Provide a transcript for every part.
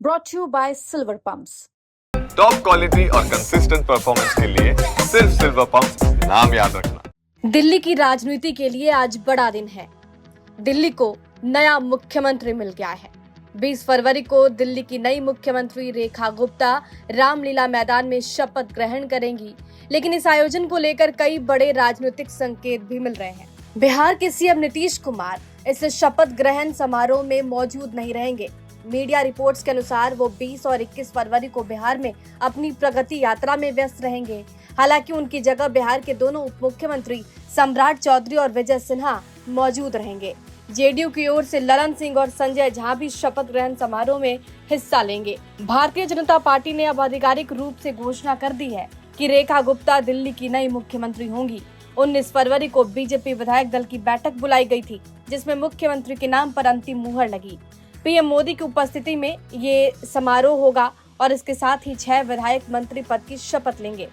brought to you by Silver Pumps. Top quality और consistent performance के लिए सिर्फ सिल्वर पंप नाम याद रखना। दिल्ली की राजनीति के लिए आज बड़ा दिन है। दिल्ली को नया मुख्यमंत्री मिल गया है। 20 फरवरी को दिल्ली की नई मुख्यमंत्री रेखा गुप्ता रामलीला मैदान में शपथ ग्रहण करेंगी, लेकिन इस आयोजन को लेकर कई बड़े राजनीतिक संकेत भी मिल रहे हैं। बिहार के सीएम नीतीश कुमार इस शपथ ग्रहण समारोह में मौजूद नहीं रहेंगे। मीडिया रिपोर्ट्स के अनुसार वो 20 और 21 फरवरी को बिहार में अपनी प्रगति यात्रा में व्यस्त रहेंगे। हालांकि उनकी जगह बिहार के दोनों उप मुख्यमंत्री सम्राट चौधरी और विजय सिन्हा मौजूद रहेंगे। जेडीयू की ओर से ललन सिंह और संजय झा भी शपथ ग्रहण समारोह में हिस्सा लेंगे। भारतीय जनता पार्टी ने अब आधिकारिक रूप से घोषणा कर दी है कि रेखा गुप्ता दिल्ली की नई मुख्यमंत्री होंगी। 19 फरवरी को बीजेपी विधायक दल की बैठक बुलाई गई थी, जिसमें मुख्यमंत्री के नाम पर अंतिम मुहर लगी। पीएम मोदी की उपस्थिति में ये समारोह होगा और इसके साथ ही 6 विधायक मंत्री पद की शपथ लेंगे।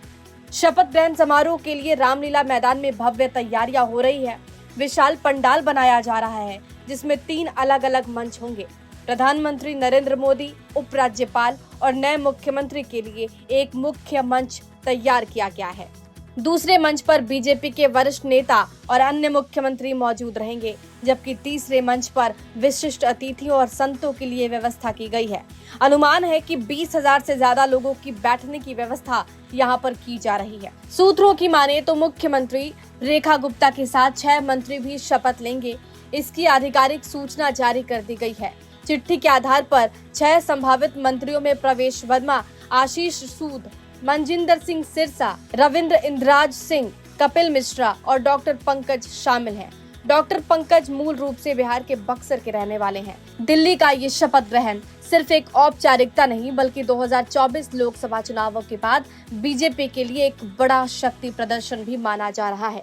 शपथ ग्रहण समारोह के लिए रामलीला मैदान में भव्य तैयारियां हो रही है। विशाल पंडाल बनाया जा रहा है, जिसमें 3 अलग अलग मंच होंगे। प्रधानमंत्री नरेंद्र मोदी, उपराज्यपाल और नए मुख्यमंत्री के लिए एक मुख्य मंच तैयार किया गया है। दूसरे मंच पर बीजेपी के वरिष्ठ नेता और अन्य मुख्यमंत्री मौजूद रहेंगे, जबकि तीसरे मंच पर विशिष्ट अतिथियों और संतों के लिए व्यवस्था की गई है। अनुमान है कि 20,000 से ज्यादा लोगों की बैठने की व्यवस्था यहां पर की जा रही है। सूत्रों की माने तो मुख्यमंत्री रेखा गुप्ता के साथ 6 मंत्री भी शपथ लेंगे। इसकी आधिकारिक सूचना जारी कर दी गई है। चिट्ठी के आधार पर 6 संभावित मंत्रियों में प्रवेश वर्मा, आशीष सूद, मनजिंदर सिंह सिरसा, रविंद्र इंद्राज सिंह, कपिल मिश्रा और डॉक्टर पंकज शामिल हैं। डॉक्टर पंकज मूल रूप से बिहार के बक्सर के रहने वाले हैं। दिल्ली का ये शपथ ग्रहण सिर्फ एक औपचारिकता नहीं, बल्कि 2024 लोकसभा चुनावों के बाद बीजेपी के लिए एक बड़ा शक्ति प्रदर्शन भी माना जा रहा है।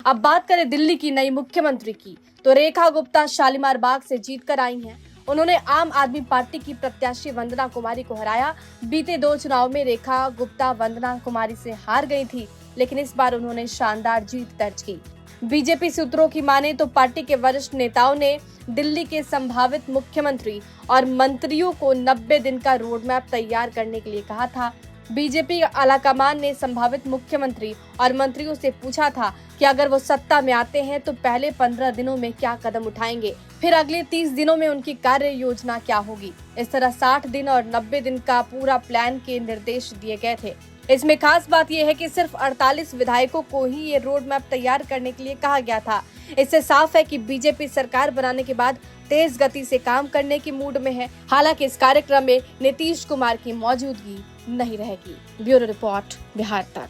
अब बात करें दिल्ली की नई मुख्यमंत्री की, तो रेखा गुप्ता शालीमार बाग से जीत कर आई हैं। उन्होंने आम आदमी पार्टी की प्रत्याशी वंदना कुमारी को हराया। बीते 2 चुनाव में रेखा गुप्ता वंदना कुमारी से हार गई थी, लेकिन इस बार उन्होंने शानदार जीत दर्ज की। बीजेपी सूत्रों की माने तो पार्टी के वरिष्ठ नेताओं ने दिल्ली के संभावित मुख्यमंत्री और मंत्रियों को 90 दिन का रोड मैप तैयार करने के लिए कहा था। बीजेपी आलाकमान ने संभावित मुख्यमंत्री और मंत्रियों से पूछा था कि अगर वो सत्ता में आते हैं तो पहले 15 दिनों में क्या कदम उठाएंगे, फिर अगले 30 दिनों में उनकी कार्य योजना क्या होगी। इस तरह 60 दिन और 90 दिन का पूरा प्लान के निर्देश दिए गए थे। इसमें खास बात यह है कि सिर्फ 48 विधायकों को ही ये रोड मैप तैयार करने के लिए कहा गया था। इससे साफ है कि बीजेपी सरकार बनाने के बाद तेज गति से काम करने की मूड में है। हालांकि इस कार्यक्रम में नीतीश कुमार की मौजूदगी नहीं रहेगी। ब्यूरो रिपोर्ट, बिहार तक।